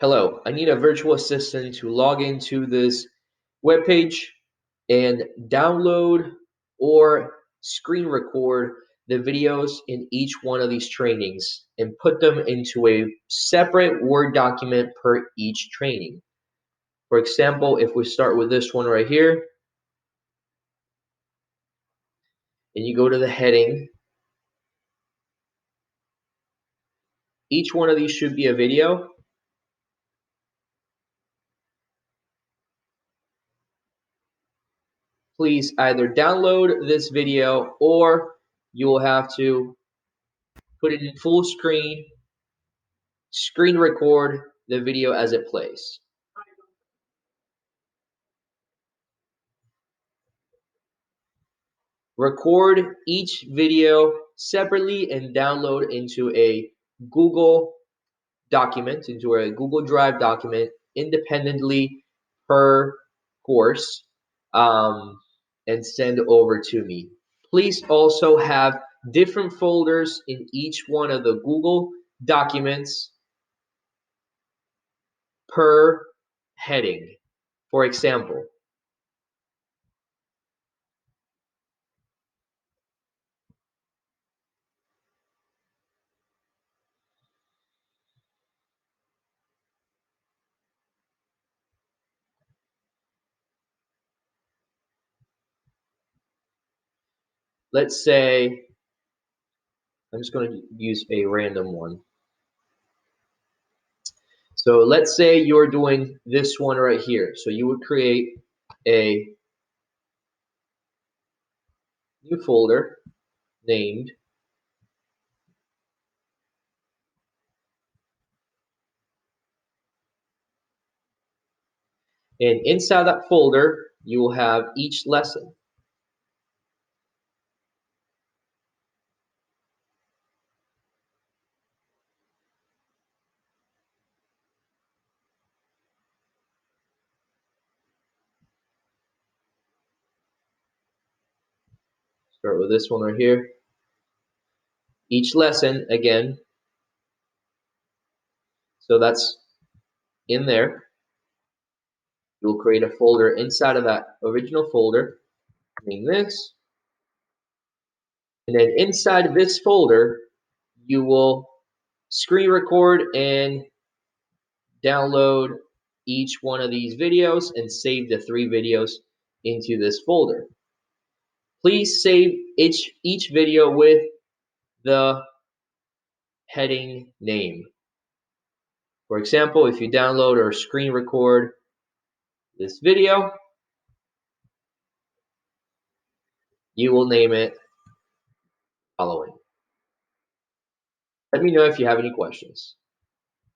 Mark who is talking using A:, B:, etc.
A: Hello, I need a virtual assistant to log into this web page and download or screen record the videos in each one of these trainings and put them into a separate Word document per each training. For example, if we start with this one right here, and you go to the heading, each one of these should be a video. Please either download this video or you will have to put it in full screen record the video as it plays. Record each video separately and download into a Google document, into a Google Drive document independently per course, and send over to me. Please also have different folders in each one of the Google documents per heading. For example, let's say, I'm just going to use a random one. So let's say you're doing this one right here. So you would create a new folder named and inside that folder you will have each lesson. Start with this one right here. Each lesson again. So that's in there. You'll create a folder inside of that original folder, name this. And then inside this folder, you will screen record and download each one of these videos and save the 3 videos into this folder. Please save each video with the heading name. For example, if you download or screen record this video, you will name it following. Let me know if you have any questions.